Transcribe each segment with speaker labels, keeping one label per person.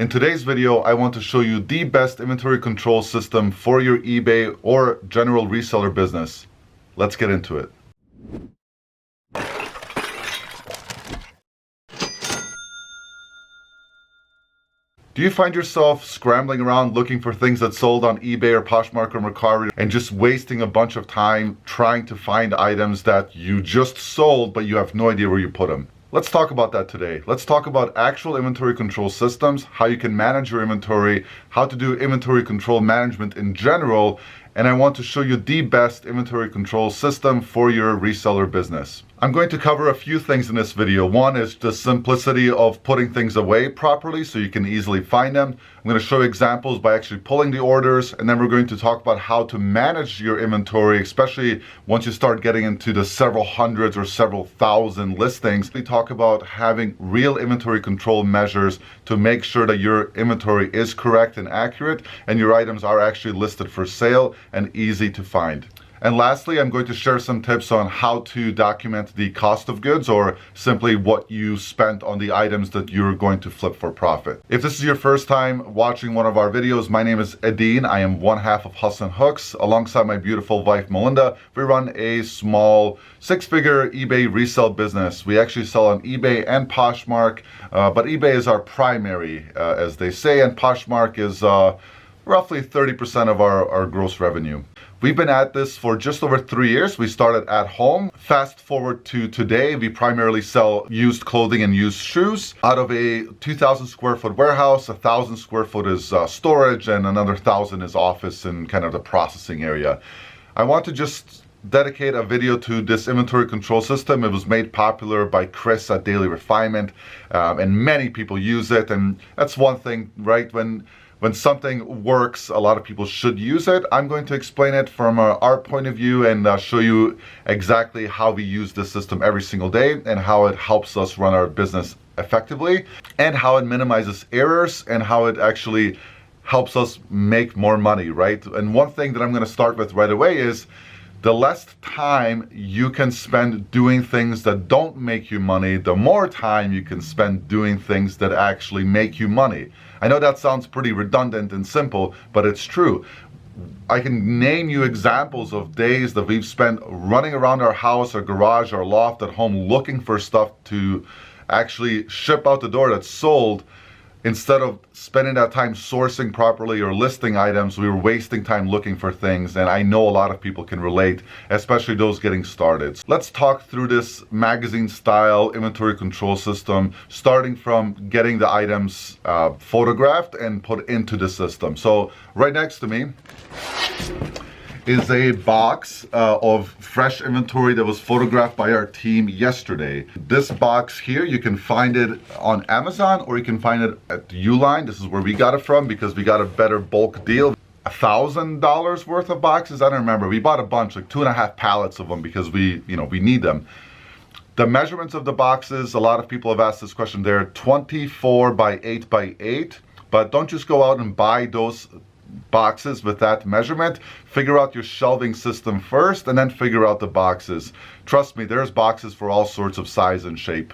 Speaker 1: In today's video, I want to show you the best inventory control system for your eBay or general reseller business. Let's get into it. Do you find yourself scrambling around looking for things that sold on eBay or Poshmark or Mercari and just wasting a bunch of time trying to find items that you just sold but you have no idea where you put them? Let's talk about that today. Let's talk about actual inventory control systems, how you can manage your inventory, how to do inventory control management in general, and I want to show you the best inventory control system for your reseller business. I'm going to cover a few things in this video. One is the simplicity of putting things away properly so you can easily find them. I'm going to show examples by actually pulling the orders, and then we're going to talk about how to manage your inventory, especially once you start getting into the several hundreds or several thousand listings. We talk about having real inventory control measures to make sure that your inventory is correct and accurate and your items are actually listed for sale and easy to find. And lastly, I'm going to share some tips on how to document the cost of goods, or simply what you spent on the items that you're going to flip for profit. If this is your first time watching one of our videos, my name is Edin. I am one half of Hustle and Hooks. Alongside my beautiful wife, Melinda, we run a small six-figure eBay resale business. We actually sell on eBay and Poshmark, but eBay is our primary, as they say, and Poshmark is roughly 30% of our gross revenue. We've been at this for just over 3 years. We started at home. Fast forward to today, we primarily sell used clothing and used shoes. Out of a 2,000 square foot warehouse, 1,000 square foot is storage, and another 1,000 is office and kind of the processing area. I want to just dedicate a video to this inventory control system. It was made popular by Chris at Daily Refinement, and many people use it. And that's one thing, right? When something works, a lot of people should use it. I'm going to explain it from our point of view and show you exactly how we use this system every single day and how it helps us run our business effectively, and how it minimizes errors, and how it actually helps us make more money, right? And one thing that I'm going to start with right away is the less time you can spend doing things that don't make you money, the more time you can spend doing things that actually make you money. I know that sounds pretty redundant and simple, but it's true. I can name you examples of days that we've spent running around our house, our garage, our loft at home looking for stuff to actually ship out the door that's sold. Instead of spending that time sourcing properly or listing items, we were wasting time looking for things, and I know a lot of people can relate, especially those getting started. Let's talk through this magazine-style inventory control system, starting from getting the items photographed and put into the system. So right next to me is a box of fresh inventory that was photographed by our team yesterday. This box here, you can find it on Amazon, or you can find it at Uline. This is where we got it from because we got a better bulk deal. $1,000 worth of boxes, I don't remember. We bought a bunch, like 2.5 pallets of them, because we need them. The measurements of the boxes, a lot of people have asked this question. They're 24 by 8 by 8, but don't just go out and buy those boxes with that measurement. Figure out your shelving system first, and then figure out the boxes. Trust me, there's boxes for all sorts of size and shape.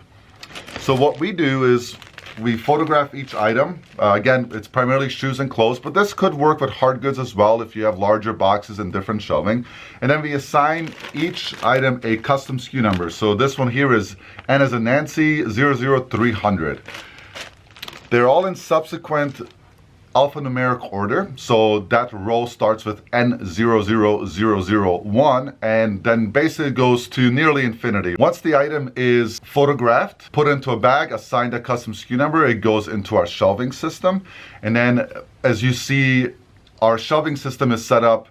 Speaker 1: So what we do is we photograph each item. Again, it's primarily shoes and clothes, but this could work with hard goods as well if you have larger boxes and different shelving. And then we assign each item a custom SKU number. So this one here is N as in Nancy 00300. They're all in subsequent alphanumeric order, so that row starts with N00001 and then basically goes to nearly infinity. Once the item is photographed, put into a bag, assigned a custom SKU number, it goes into our shelving system. And then as you see, our shelving system is set up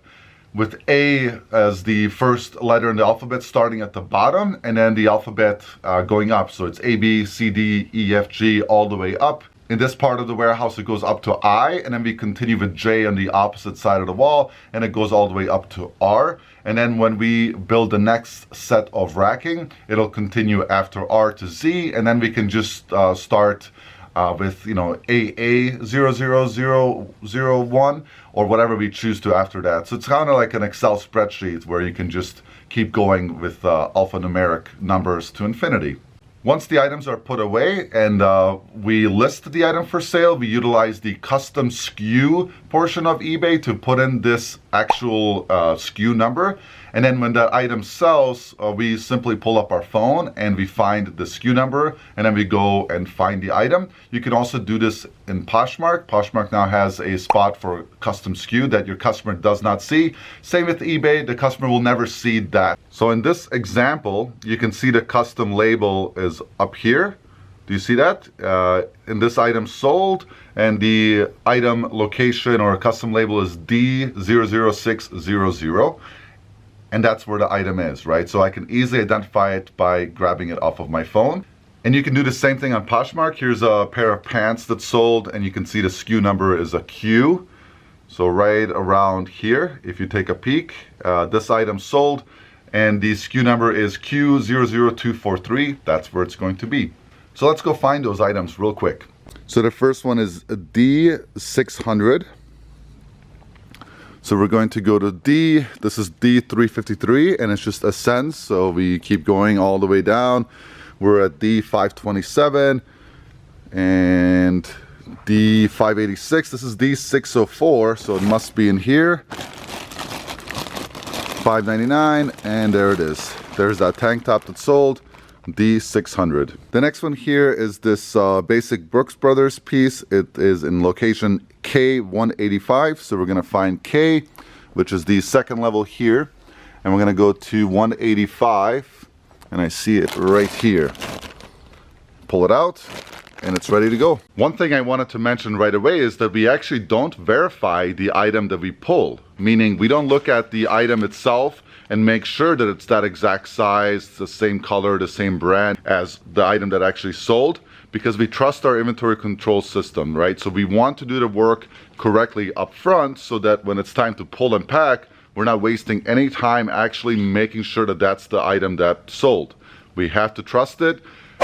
Speaker 1: with A as the first letter in the alphabet starting at the bottom, and then the alphabet going up. So it's A, B, C, D, E, F, G, all the way up. In this part of the warehouse, it goes up to I, and then we continue with J on the opposite side of the wall, and it goes all the way up to R. And then when we build the next set of racking, it'll continue after R to Z, and then we can just start with AA00001 or whatever we choose to after that. So it's kind of like an Excel spreadsheet where you can just keep going with alphanumeric numbers to infinity. Once the items are put away and we list the item for sale, we utilize the custom SKU portion of eBay to put in this actual SKU number. And then when that item sells, we simply pull up our phone and we find the SKU number, and then we go and find the item. You can also do this in Poshmark. Poshmark now has a spot for custom SKU that your customer does not see. Same with eBay, the customer will never see that. So in this example, you can see the custom label is up here. Do you see that? In this item sold, and the item location or custom label is D00600. And that's where the item is, right? So I can easily identify it by grabbing it off of my phone. And you can do the same thing on Poshmark. Here's a pair of pants that sold, and you can see the SKU number is a Q. So right around here, if you take a peek, this item sold, and the SKU number is Q00243. That's where it's going to be. So let's go find those items real quick. So the first one is D600. So we're going to go to D, this is D353, and it's just ascends, so we keep going all the way down. We're at D527 and D586. This is D604, so it must be in here. 599, and there it is. There's that tank top that sold, D600. The next one here is this basic Brooks Brothers piece. It is in location K185, so we're gonna find K, which is the second level here, and we're gonna go to 185, and I see it right here. Pull it out, and it's ready to go. One thing I wanted to mention right away is that we actually don't verify the item that we pull, meaning we don't look at the item itself and make sure that it's that exact size, the same color, the same brand as the item that actually sold, because we trust our inventory control system, right? So we want to do the work correctly up front so that when it's time to pull and pack, we're not wasting any time actually making sure that that's the item that sold. We have to trust it.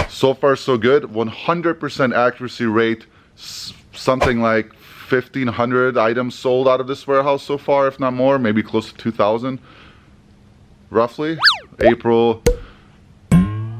Speaker 1: So far so good. 100% accuracy rate, something like 1,500 items sold out of this warehouse so far, if not more, maybe close to 2,000 roughly. April,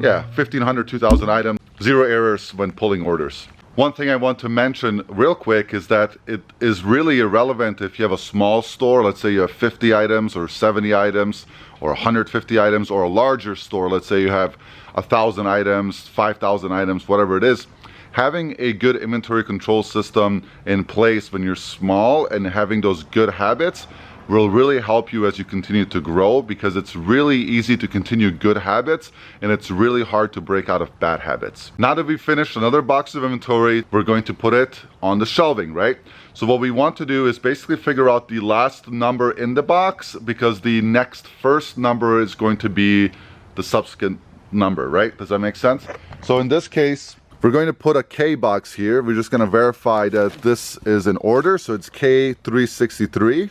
Speaker 1: yeah, 1,500, 2,000 items, 0 errors when pulling orders. One thing I want to mention real quick is that it is really irrelevant if you have a small store, let's say you have 50 items or 70 items or 150 items, or a larger store, let's say you have 1,000 items, 5,000 items, whatever it is. Having a good inventory control system in place when you're small and having those good habits will really help you as you continue to grow, because it's really easy to continue good habits and it's really hard to break out of bad habits. Now that we've finished another box of inventory, we're going to put it on the shelving, right? So what we want to do is basically figure out the last number in the box, because the next first number is going to be the subsequent number, right? Does that make sense? So in this case, we're going to put a K box here. We're just going to verify that this is in order. So it's K363.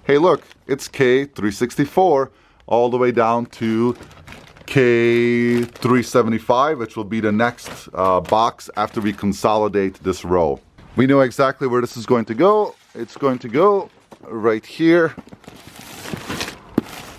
Speaker 1: Hey, look, it's K364 all the way down to K375, which will be the next box after we consolidate this row. We know exactly where this is going to go. It's going to go right here.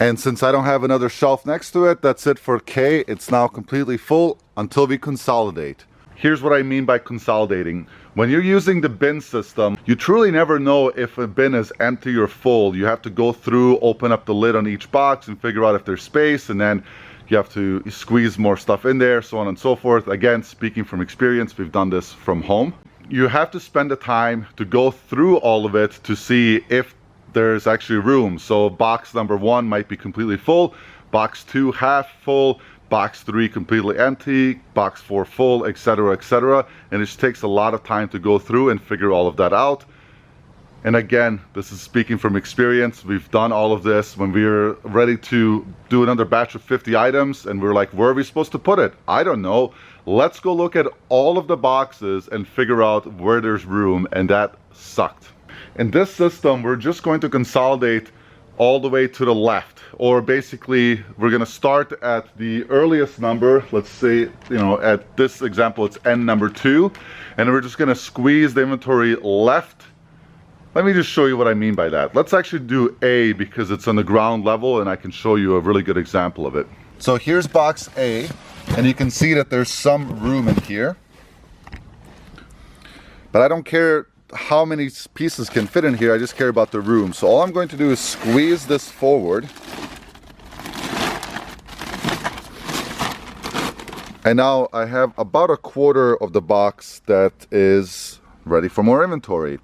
Speaker 1: And since I don't have another shelf next to it, that's it for K. It's now completely full until we consolidate. Here's what I mean by consolidating. When you're using the bin system, you truly never know if a bin is empty or full. You have to go through, open up the lid on each box and figure out if there's space, and then you have to squeeze more stuff in there, so on and so forth. Again, speaking from experience, we've done this from home. You have to spend the time to go through all of it to see if there's actually room. So box number 1 might be completely full, box 2 half full, box 3 completely empty, box 4 full, etc., etc. And it just takes a lot of time to go through and figure all of that out. And again, this is speaking from experience. We've done all of this when we were ready to do another batch of 50 items, and we're like, where are we supposed to put it? I don't know. Let's go look at all of the boxes and figure out where there's room, and that sucked. In this system, we're just going to consolidate all the way to the left, or basically we're going to start at the earliest number. Let's say, at this example, it's N number 2, and we're just going to squeeze the inventory left. Let me just show you what I mean by that. Let's actually do A, because it's on the ground level and I can show you a really good example of it. So here's box A. And you can see that there's some room in here. But I don't care how many pieces can fit in here, I just care about the room. So all I'm going to do is squeeze this forward. And now I have about a quarter of the box that is ready for more inventory.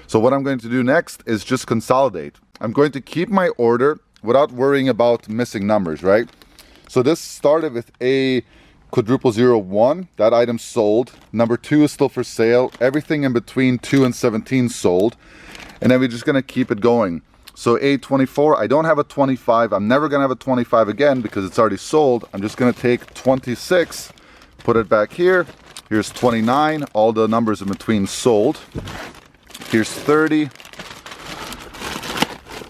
Speaker 1: So what I'm going to do next is just consolidate. I'm going to keep my order without worrying about missing numbers, right? So this started with a quadruple 01, that item sold. Number 2 is still for sale. Everything in between 2 and 17 sold. And then we're just gonna keep it going. So A24, I don't have a 25. I'm never gonna have a 25 again because it's already sold. I'm just gonna take 26, put it back here. Here's 29, all the numbers in between sold. Here's 30.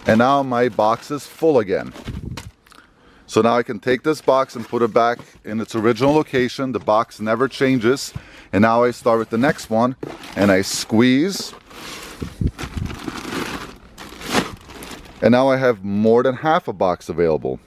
Speaker 1: And now my box is full again. So now I can take this box and put it back in its original location. The box never changes. And now I start with the next one and I squeeze. And now I have more than half a box available.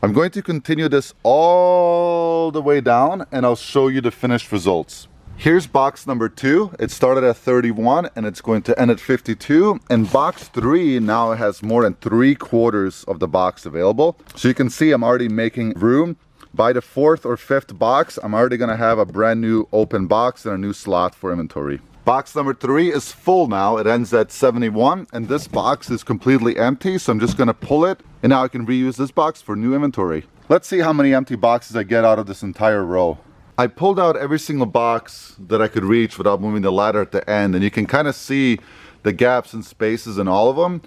Speaker 1: I'm going to continue this all the way down and I'll show you the finished results. Here's box number 2. It started at 31 and it's going to end at 52. And box 3 now has more than 3/4 of the box available. So you can see I'm already making room. By the 4th or 5th box, I'm already gonna have a brand new open box and a new slot for inventory. Box number 3 is full now. It ends at 71 and this box is completely empty. So I'm just gonna pull it and now I can reuse this box for new inventory. Let's see how many empty boxes I get out of this entire row. I pulled out every single box that I could reach without moving the ladder at the end, and you can kind of see the gaps and spaces in all of them,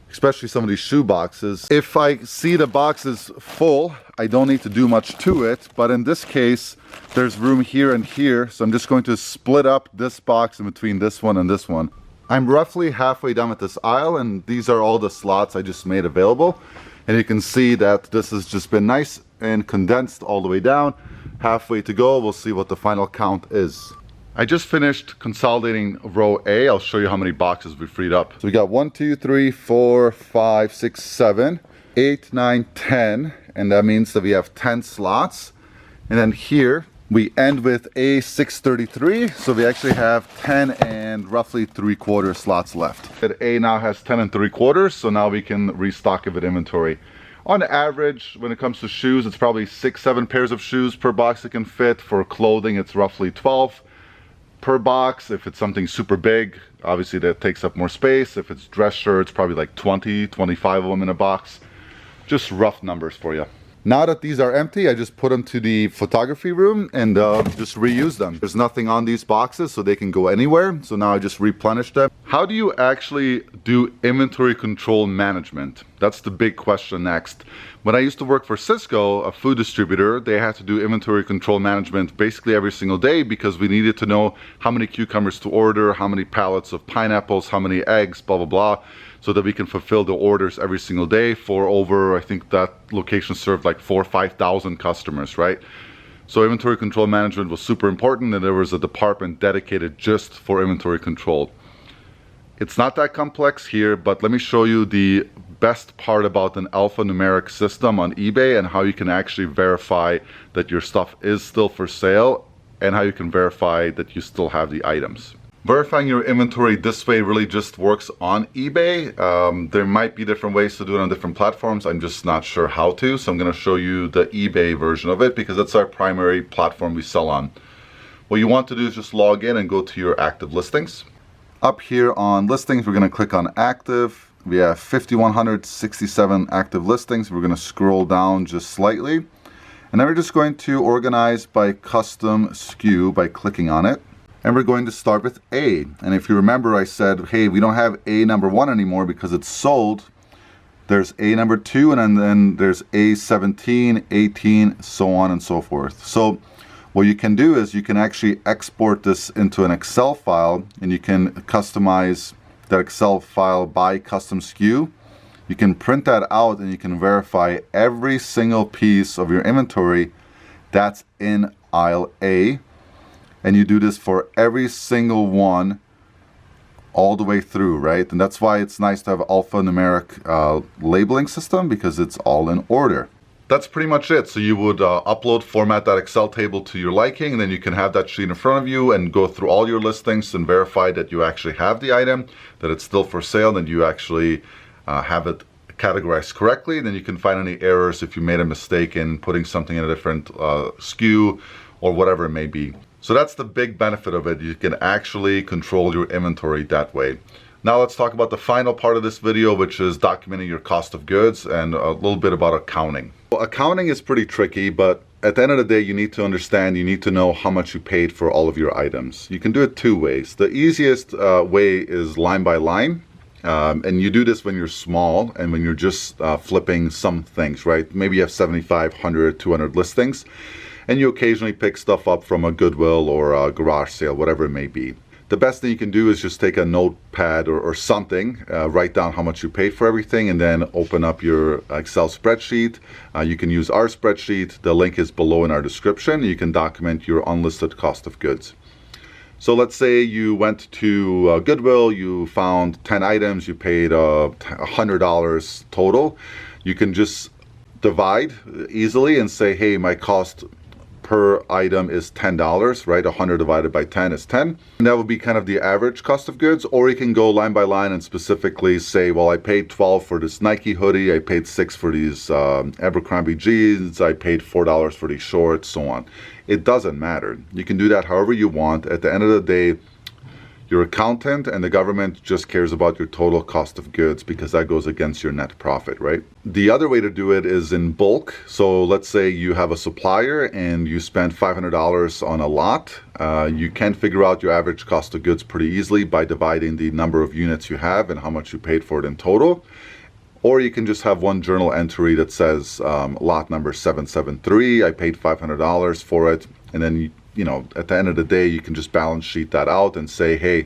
Speaker 1: especially some of these shoe boxes. If I see the box is full, I don't need to do much to it, but in this case, there's room here and here, so I'm just going to split up this box in between this one and this one. I'm roughly halfway done with this aisle, and these are all the slots I just made available. And you can see that this has just been nice and condensed all the way down. Halfway to go, we'll see what the final count is. I just finished consolidating row A. I'll show you how many boxes we freed up. So we got 1, 2, 3, 4, 5, 6, 7, 8, 9, 10. And that means that we have 10 slots. And then here we end with A633. So we actually have 10 and roughly 3/4 slots left. A now has 10 and 3/4. So now we can restock it with inventory. On average, when it comes to shoes, it's probably 6-7 pairs of shoes per box it can fit. For clothing, it's roughly 12 per box. If it's something super big, obviously that takes up more space. If it's dress shirts, probably like 20-25 of them in a box. Just rough numbers for you. Now that these are empty, I just put them to the photography room and just reuse them. There's nothing on these boxes, so they can go anywhere. So now I just replenish them. How do you actually do inventory control management? That's the big question next. When I used to work for Cisco, a food distributor, they had to do inventory control management basically every single day because we needed to know how many cucumbers to order, how many pallets of pineapples, how many eggs, blah, blah, blah, so that we can fulfill the orders every single day for over, I think that location served like 4,000 or 5,000 customers, right? So inventory control management was super important, and there was a department dedicated just for inventory control. It's not that complex here, but let me show you the best part about an alphanumeric system on eBay and how you can actually verify that your stuff is still for sale and how you can verify that you still have the items. Verifying your inventory this way really just works on eBay. There might be different ways to do it on different platforms. I'm just not sure how to, so I'm going to show you the eBay version of it because that's our primary platform we sell on. What you want to do is just log in and go to your active listings. Up here on listings, we're going to click on active. We have 5,167 active listings. We're going to scroll down just slightly. And then we're just going to organize by custom SKU by clicking on it. And we're going to start with A. And if you remember, I said, hey, we don't have A number 1 anymore because it's sold. There's A number 2, and then there's A17, 18, so on and so forth. So what you can do is you can actually export this into an Excel file, and you can customize that Excel file by custom SKU. You can print that out and you can verify every single piece of your inventory that's in aisle A. And you do this for every single one all the way through, right? And that's why it's nice to have alphanumeric labeling system, because it's all in order. That's pretty much it. So you would upload, format that Excel table to your liking, and then you can have that sheet in front of you and go through all your listings and verify that you actually have the item, that it's still for sale, and you actually have it categorized correctly. Then you can find any errors if you made a mistake in putting something in a different SKU or whatever it may be. So that's the big benefit of it. You can actually control your inventory that way. Now let's talk about the final part of this video, which is documenting your cost of goods and a little bit about accounting. Well, accounting is pretty tricky, but at the end of the day, you need to understand, you need to know how much you paid for all of your items. You can do it two ways. The easiest way is line by line. And you do this when you're small and when you're just flipping some things, right? Maybe you have 75, 100, 200 listings, and you occasionally pick stuff up from a Goodwill or a garage sale, whatever it may be. The best thing you can do is just take a notepad or something, write down how much you paid for everything, and then open up your Excel spreadsheet. You can use our spreadsheet. The link is below in our description. You can document your unlisted cost of goods. So let's say you went to Goodwill, you found 10 items, you paid $100 total. You can just divide easily and say, hey, my cost per item is $10, right? 100 divided by 10 is 10. And that would be kind of the average cost of goods. Or you can go line by line and specifically say, well, I paid 12 for this Nike hoodie, I paid 6 for these Abercrombie jeans, I paid $4 for these shorts, so on. It doesn't matter. You can do that however you want. At the end of the day, your accountant and the government just cares about your total cost of goods because that goes against your net profit, right? The other way to do it is in bulk. So let's say you have a supplier and you spend $500 on a lot. You can figure out your average cost of goods pretty easily by dividing the number of units you have and how much you paid for it in total. Or you can just have one journal entry that says lot number 773, I paid $500 for it, and then you know, at the end of the day, you can just balance sheet that out and say, hey,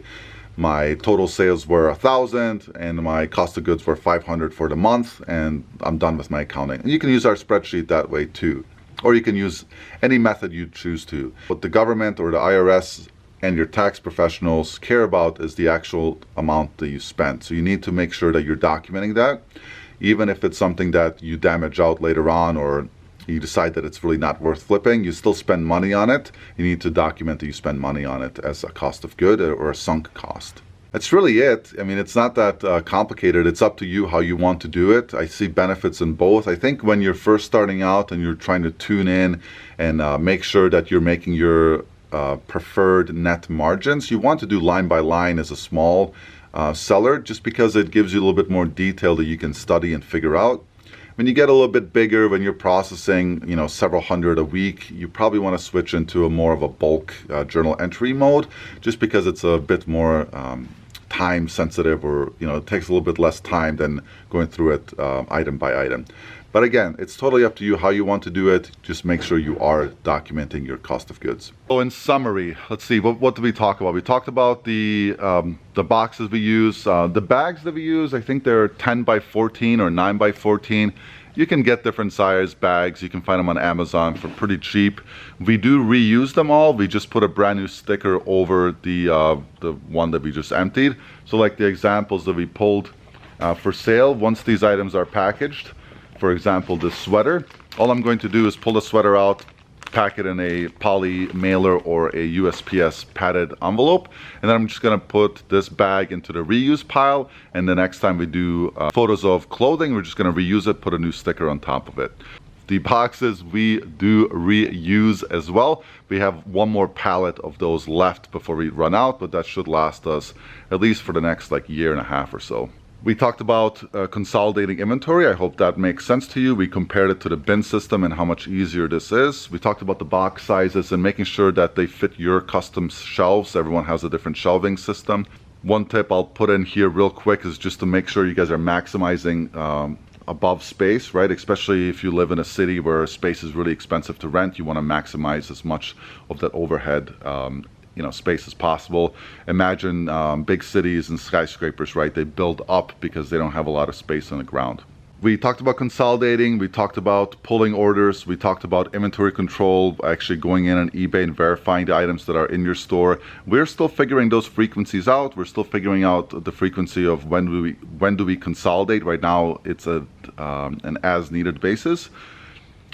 Speaker 1: my total sales were 1,000 and my cost of goods were 500 for the month, and I'm done with my accounting. And you can use our spreadsheet that way too. Or you can use any method you choose to. What the government or the IRS and your tax professionals care about is the actual amount that you spent. So you need to make sure that you're documenting that, even if it's something that you damage out later on or you decide that it's really not worth flipping, you still spend money on it. You need to document that you spend money on it as a cost of good or a sunk cost. That's really it. I mean, it's not that complicated. It's up to you how you want to do it. I see benefits in both. I think when you're first starting out and you're trying to tune in and make sure that you're making your preferred net margins, you want to do line by line as a small seller, just because it gives you a little bit more detail that you can study and figure out. When you get a little bit bigger, when you're processing, you know, several hundred a week, you probably want to switch into a more of a bulk journal entry mode, just because it's a bit more time sensitive, or, you know, it takes a little bit less time than going through it item by item. But again, it's totally up to you how you want to do it. Just make sure you are documenting your cost of goods. So in summary, let's see, what did we talk about? We talked about the boxes we use, the bags that we use. I think they're 10 by 14 or 9 by 14. You can get different size bags. You can find them on Amazon for pretty cheap. We do reuse them all. We just put a brand new sticker over the one that we just emptied. So like the examples that we pulled for sale, once these items are packaged, for example, this sweater, all I'm going to do is pull the sweater out, pack it in a poly mailer or a USPS padded envelope, and then I'm just going to put this bag into the reuse pile, and the next time we do photos of clothing, we're just going to reuse it, put a new sticker on top of it. The boxes we do reuse as well. We have one more pallet of those left before we run out, but that should last us at least for the next like year and a half or so. We talked about consolidating inventory. I hope that makes sense to you. We compared it to the bin system and how much easier this is. We talked about the box sizes and making sure that they fit your custom shelves. Everyone has a different shelving system. One tip I'll put in here real quick is just to make sure you guys are maximizing above space, right? Especially if you live in a city where space is really expensive to rent, you want to maximize as much of that overhead space as possible. Imagine big cities and skyscrapers, right? They build up because they don't have a lot of space on the ground. We talked about consolidating, we talked about pulling orders, we talked about inventory control, actually going in on eBay and verifying the items that are in your store. We're still figuring those frequencies out. We're still figuring out the frequency of when do we consolidate. Right now it's an as needed basis.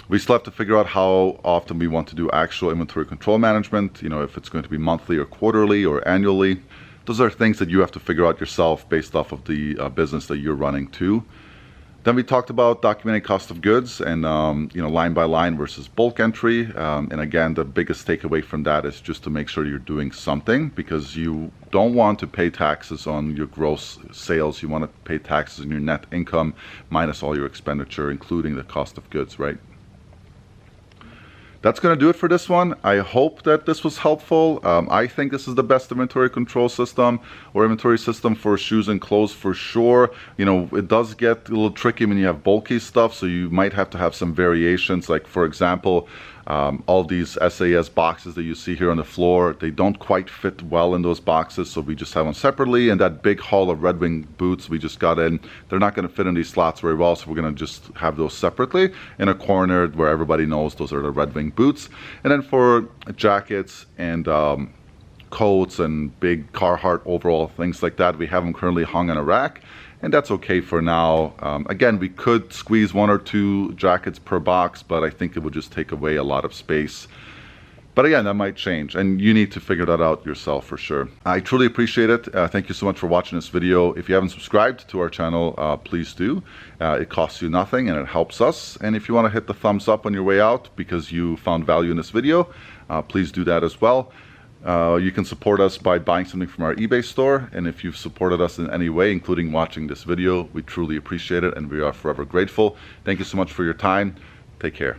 Speaker 1: We still have to figure out how often we want to do actual inventory control management, you know, if it's going to be monthly or quarterly or annually. Those are things that you have to figure out yourself based off of the business that you're running too. Then we talked about documenting cost of goods and you know, line by line versus bulk entry. And again, the biggest takeaway from that is just to make sure you're doing something, because you don't want to pay taxes on your gross sales. You want to pay taxes on your net income minus all your expenditure, including the cost of goods, right? That's going to do it for this one. I hope that this was helpful. I think this is the best inventory control system or inventory system for shoes and clothes for sure. You know, it does get a little tricky when you have bulky stuff, so you might have to have some variations. Like, for example, all these SAS boxes that you see here on the floor, they don't quite fit well in those boxes, so we just have them separately. And that big haul of Red Wing boots we just got in, they're not going to fit in these slots very well, so we're going to just have those separately in a corner where everybody knows those are the Red Wing boots. And then for jackets and coats and big Carhartt overall, things like that, we have them currently hung on a rack. And that's okay for now. Again, we could squeeze 1 or 2 jackets per box, but I think it would just take away a lot of space. But again, that might change, and you need to figure that out yourself for sure. I truly appreciate it. Thank you so much for watching this video. If you haven't subscribed to our channel, please do. It costs you nothing and it helps us. And if you want to hit the thumbs up on your way out because you found value in this video, please do that as well. You can support us by buying something from our eBay store, and if you've supported us in any way, including watching this video, we truly appreciate it and we are forever grateful. Thank you so much for your time. Take care.